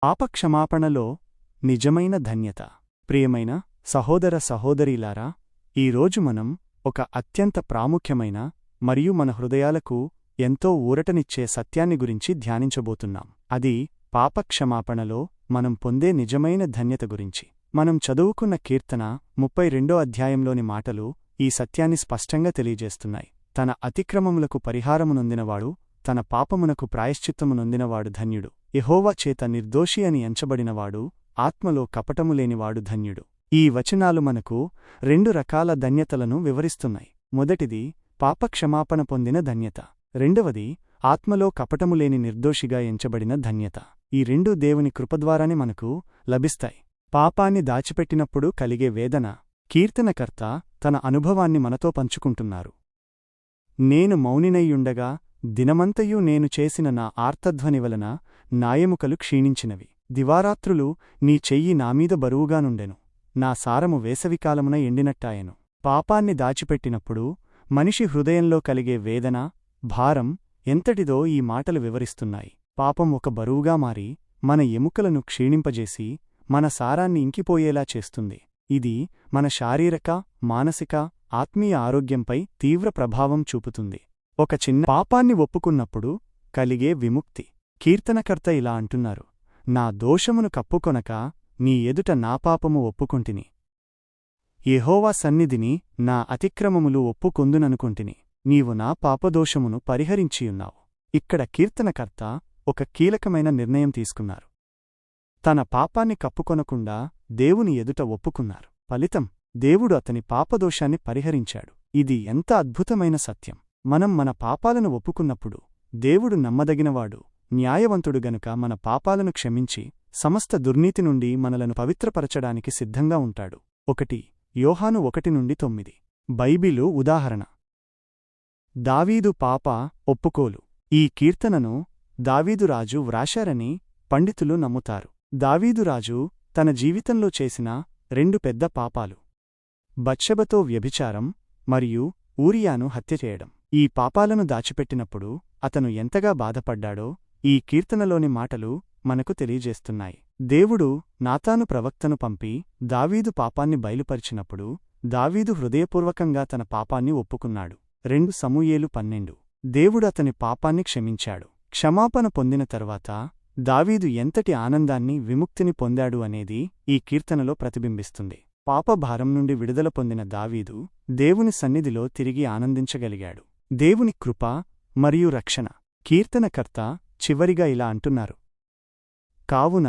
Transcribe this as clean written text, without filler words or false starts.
పాపక్షమాపణలో నిజమైన ధన్యత. ప్రియమైన సహోదర సహోదరీలారా, ఈరోజు మనం ఒక అత్యంత ప్రాముఖ్యమైన మరియు మన హృదయాలకు ఎంతో ఊరటనిచ్చే సత్యాన్ని గురించి ధ్యానించబోతున్నాం. అది పాపక్షమాపణలో మనం పొందే నిజమైన ధన్యత గురించి. మనం చదువుకున్న కీర్తన 32వ అధ్యాయంలోని మాటలు ఈ సత్యాన్ని స్పష్టంగా తెలియజేస్తున్నాయి. తన అతిక్రమములకు పరిహారమునొందినవాడు, తన పాపమునకు ప్రాయశ్చిత్తమునొందినవాడు ధన్యుడు. యెహోవా చేత నిర్దోషి అని ఎంచబడినవాడు, ఆత్మలో కపటము లేనివాడు ధన్యుడు. ఈ వచనాలు మనకు 2 రకాల ధన్యతలను వివరిస్తున్నాయి. మొదటిది పాపక్షమాపణ పొందిన ధన్యత. రెండవది ఆత్మలో కపటములేని నిర్దోషిగా ఎంచబడిన ధన్యత. ఈ రెండూ దేవుని కృపద్వారానే మనకు లభిస్తాయి. పాపాన్ని దాచిపెట్టినప్పుడు కలిగే వేదన. కీర్తనకర్త తన అనుభవాన్ని మనతో పంచుకుంటున్నారు. నేను మౌనినయ్యుండగా దినమంతయు నేను చేసిన నా ఆర్తధ్వని వలన నాయెముకలు క్షీణించినవి. దివారాత్రులు నీ చెయ్యి నామీద బరువుగానుండెను. నా సారము వేసవికాలమున ఎండినట్టాయెను. పాపాన్ని దాచిపెట్టినప్పుడు మనిషి హృదయంలో కలిగే వేదన, భారం ఎంతటిదో ఈ మాటలు వివరిస్తున్నాయి. పాపం ఒక బరువుగా మారి మన ఎముకలను క్షీణింపజేసి మన సారాన్ని ఇంకిపోయేలా చేస్తుంది. ఇది మన శారీరక, మానసిక, ఆత్మీయ ఆరోగ్యంపై తీవ్ర ప్రభావం చూపుతుంది. ఒక చిన్న పాపాన్ని ఒప్పుకున్నప్పుడు కలిగే విముక్తి. కీర్తనకర్త ఇలా అంటున్నారు: నా దోషమును కప్పుకొనక నీ ఎదుట నా పాపము ఒప్పుకొంటిని. యెహోవా సన్నిధిని నా అతిక్రమములు ఒప్పుకొందుననుకొంటిని. నీవు నా పాపదోషమును పరిహరించియున్నావు. ఇక్కడ కీర్తనకర్త ఒక కీలకమైన నిర్ణయం తీసుకున్నారు. తన పాపాన్ని కప్పుకొనకుండా దేవుని ఎదుట ఒప్పుకున్నారు. ఫలితం, దేవుడు అతని పాపదోషాన్ని పరిహరించాడు. ఇది ఎంత అద్భుతమైన సత్యం! మనం మన పాపాలను ఒప్పుకున్నప్పుడు దేవుడు నమ్మదగినవాడు, న్యాయవంతుడు గనుక మన పాపాలను క్షమించి సమస్త దుర్నీతి నుండి మనలను పవిత్రపరచడానికి సిద్ధంగా ఉంటాడు. 1 యోహాను 1-9 బైబిలు ఉదాహరణ. దావీదు పాప ఒప్పుకోలు. ఈ కీర్తనను దావీదురాజు వ్రాశారని పండితులు నమ్ముతారు. దావీదురాజు తన జీవితంలో చేసిన 2 పెద్ద పాపాలు: బత్షెబతో వ్యభిచారం మరియు ఊరియాను హత్యచేయడం. ఈ పాపాలను దాచిపెట్టినప్పుడు అతను ఎంతగా బాధపడ్డాడో ఈ కీర్తనలోని మాటలు మనకు తెలియజేస్తున్నాయి. దేవుడు నాతాను ప్రవక్తను పంపి దావీదు పాపాన్ని బయలుపరిచినప్పుడు దావీదు హృదయపూర్వకంగా తన పాపాన్ని ఒప్పుకున్నాడు. 2 సమూయేలు 12. దేవుడు అతని పాపాన్ని క్షమించాడు. క్షమాపణ పొందిన తర్వాత దావీదు ఎంతటి ఆనందాన్ని, విముక్తిని పొందాడు అనేది ఈ కీర్తనలో ప్రతిబింబిస్తుంది. పాపభారం నుండి విడుదల పొందిన దావీదు దేవుని సన్నిధిలో తిరిగి ఆనందించగలిగాడు. దేవుని కృప మరియు రక్షణ. కీర్తనకర్త చివరిగా ఇలా అంటున్నారు: కావున